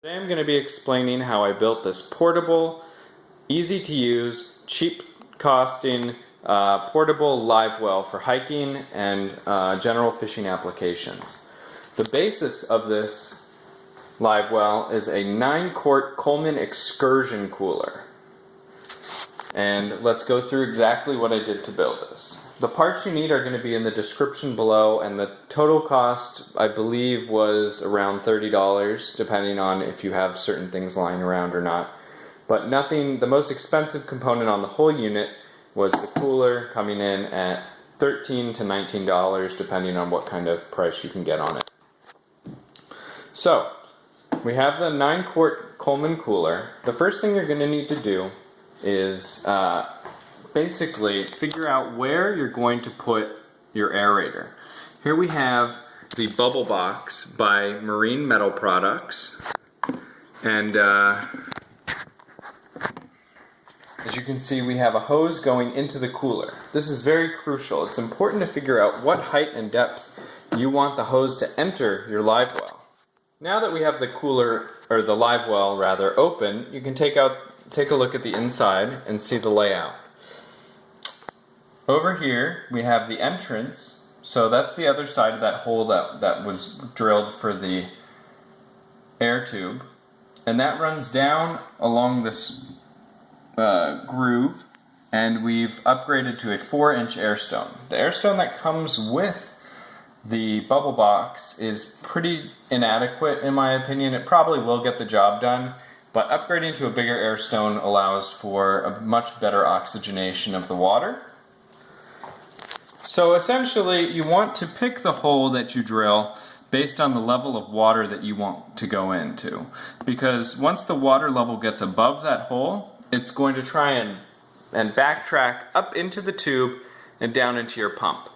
Today I'm going to be explaining how I built this portable, easy to use, cheap costing portable live well for hiking and general fishing applications. The basis of this live well is a 9-quart Coleman excursion cooler. And let's go through exactly what I did to build this. The parts you need are going to be in the description below, and the total cost, I believe, was around $30, depending on if you have certain things lying around or not. But nothing, the most expensive component on the whole unit was the cooler, coming in at $13 to $19, depending on what kind of price you can get on it. So, we have the 9-quart Coleman cooler. The first thing you're going to need to do is basically figure out where you're going to put your aerator. Here we have the Bubble Box by Marine Metal Products, and as you can see, we have a hose going into the cooler. This is very crucial. It's important to figure out what height and depth you want the hose to enter your live well. Now that we have the cooler, or the live well rather, open, you can take a look at the inside and see the layout. Over here we have the entrance, so that's the other side of that hole that was drilled for the air tube, and that runs down along this groove, and we've upgraded to a 4-inch air stone. The air stone that comes with the Bubble Box is pretty inadequate in my opinion. It probably will get the job done, but upgrading to a bigger air stone allows for a much better oxygenation of the water. So essentially, you want to pick the hole that you drill based on the level of water that you want to go into. Because once the water level gets above that hole, it's going to try and backtrack up into the tube and down into your pump.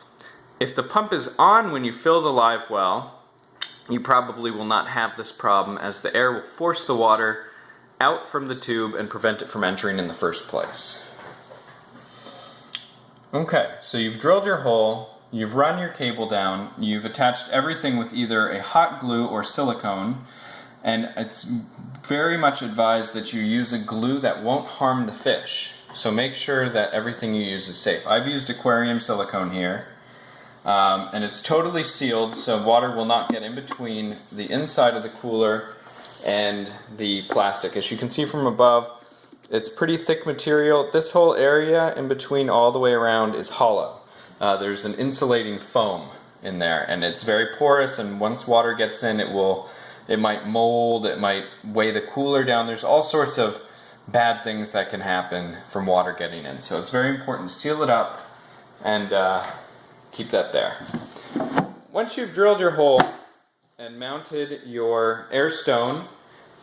If the pump is on when you fill the live well, you probably will not have this problem, as the air will force the water out from the tube and prevent it from entering in the first place. Okay, so you've drilled your hole, you've run your cable down, you've attached everything with either a hot glue or silicone, and it's very much advised that you use a glue that won't harm the fish. So make sure that everything you use is safe. I've used aquarium silicone here, and it's totally sealed, so water will not get in between the inside of the cooler and the plastic. As you can see from above, it's pretty thick material. This whole area in between all the way around is hollow. There's an insulating foam in there, and it's very porous, and once water gets in, it might mold, it might weigh the cooler down. There's all sorts of bad things that can happen from water getting in. So it's very important to seal it up and keep that there. Once you've drilled your hole and mounted your air stone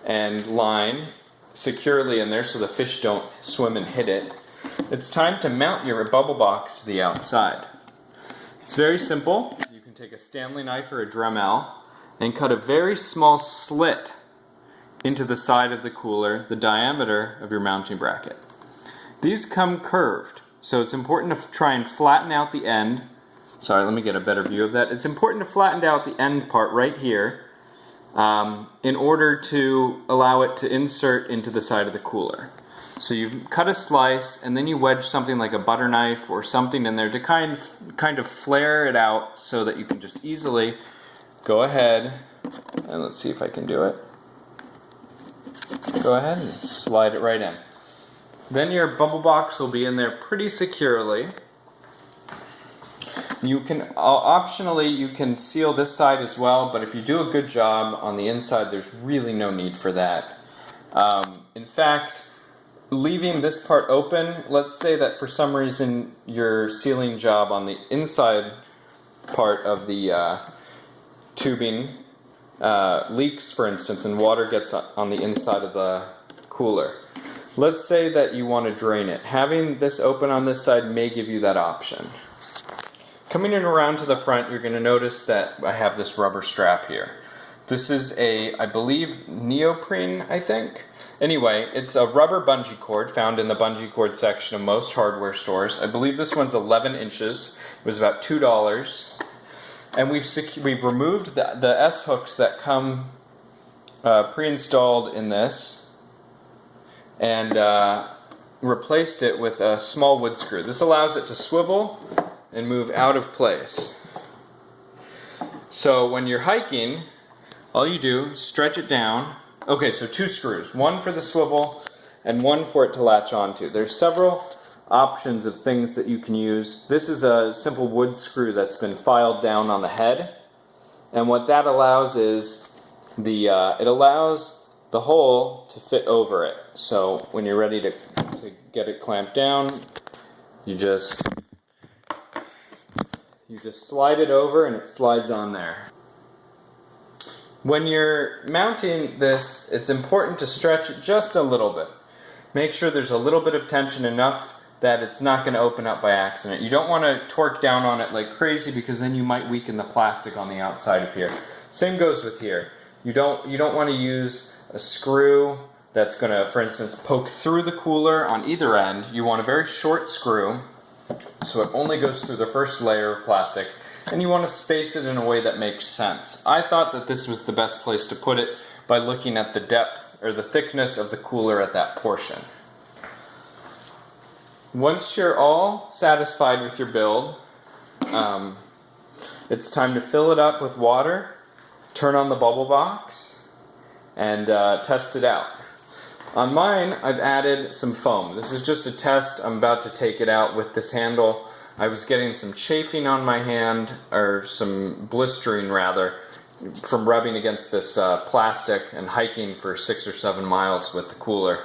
and line securely in there so the fish don't swim and hit it, it's time to mount your Bubble Box to the outside. It's very simple. You can take a Stanley knife or a Dremel and cut a very small slit into the side of the cooler, the diameter of your mounting bracket. These come curved, so it's important to try and flatten out the end. Sorry, let me get a better view of that. It's important to flatten out the end part right here in order to allow it to insert into the side of the cooler. So you've cut a slice, and then you wedge something like a butter knife or something in there to kind of flare it out so that you can just easily go ahead, and let's see if I can do it. Go ahead and slide it right in. Then your Bubble Box will be in there pretty securely. You can optionally you can seal this side as well, but if you do a good job on the inside, there's really no need for that. In fact, leaving this part open, let's say that for some reason your sealing job on the inside part of the tubing leaks, for instance, and water gets on the inside of the cooler. Let's say that you want to drain it. Having this open on this side may give you that option. Coming in around to the front, you're going to notice that I have this rubber strap here. This is I believe, neoprene, I think. Anyway, it's a rubber bungee cord found in the bungee cord section of most hardware stores. I believe this one's 11 inches. It was about $2. And we've removed the S-hooks that come pre-installed in this and replaced it with a small wood screw. This allows it to swivel and move out of place. So when you're hiking, all you do is stretch it down. Okay, so 2 screws, one for the swivel and one for it to latch onto. There's several options of things that you can use. This is a simple wood screw that's been filed down on the head, and what that allows is it allows the hole to fit over it. So when you're ready to get it clamped down, you just slide it over and it slides on there. When you're mounting this, it's important to stretch it just a little bit. Make sure there's a little bit of tension, enough that it's not going to open up by accident. You don't want to torque down on it like crazy, because then you might weaken the plastic on the outside of here. Same goes with here. You don't want to use a screw that's going to, for instance, poke through the cooler on either end. You want a very short screw, so it only goes through the first layer of plastic, and you want to space it in a way that makes sense. I thought that this was the best place to put it by looking at the depth or the thickness of the cooler at that portion. Once you're all satisfied with your build, it's time to fill it up with water, turn on the bubble box, and test it out. On mine, I've added some foam. This is just a test. I'm about to take it out with this handle. I was getting some chafing on my hand, or some blistering rather, from rubbing against this plastic and hiking for 6 or 7 miles with the cooler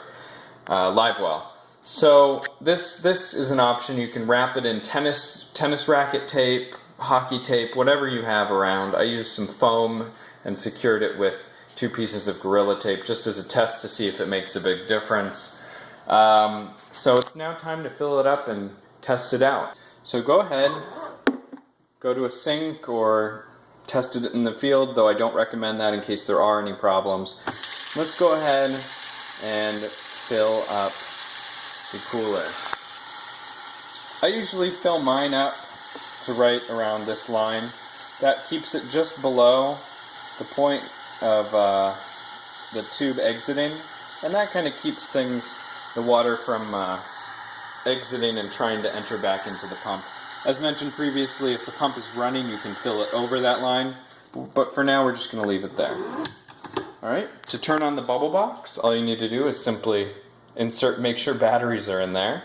Livewell. So this is an option. You can wrap it in tennis racket tape, hockey tape, whatever you have around. I used some foam and secured it with 2 pieces of Gorilla Tape just as a test to see if it makes a big difference. So it's now time to fill it up and test it out. So go ahead, go to a sink or test it in the field, though I don't recommend that in case there are any problems. Let's go ahead and fill up the cooler. I usually fill mine up to right around this line. That keeps it just below the point of the tube exiting, and that kind of keeps the water from exiting and trying to enter back into the pump. As mentioned previously, if the pump is running, you can fill it over that line, but for now we're just going to leave it there. Alright, to turn on the bubble box, all you need to do is simply make sure batteries are in there,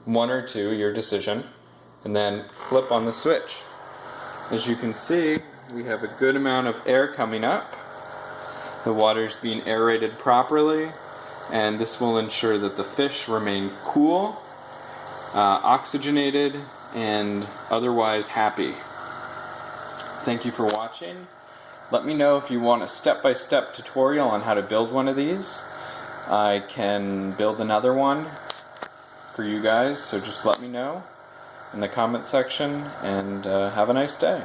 1 or 2, your decision, and then flip on the switch. As you can see, we have a good amount of air coming up. The water is being aerated properly, and this will ensure that the fish remain cool, oxygenated, and otherwise happy. Thank you for watching. Let me know if you want a step-by-step tutorial on how to build one of these. I can build another one for you guys, so just let me know in the comment section, and have a nice day.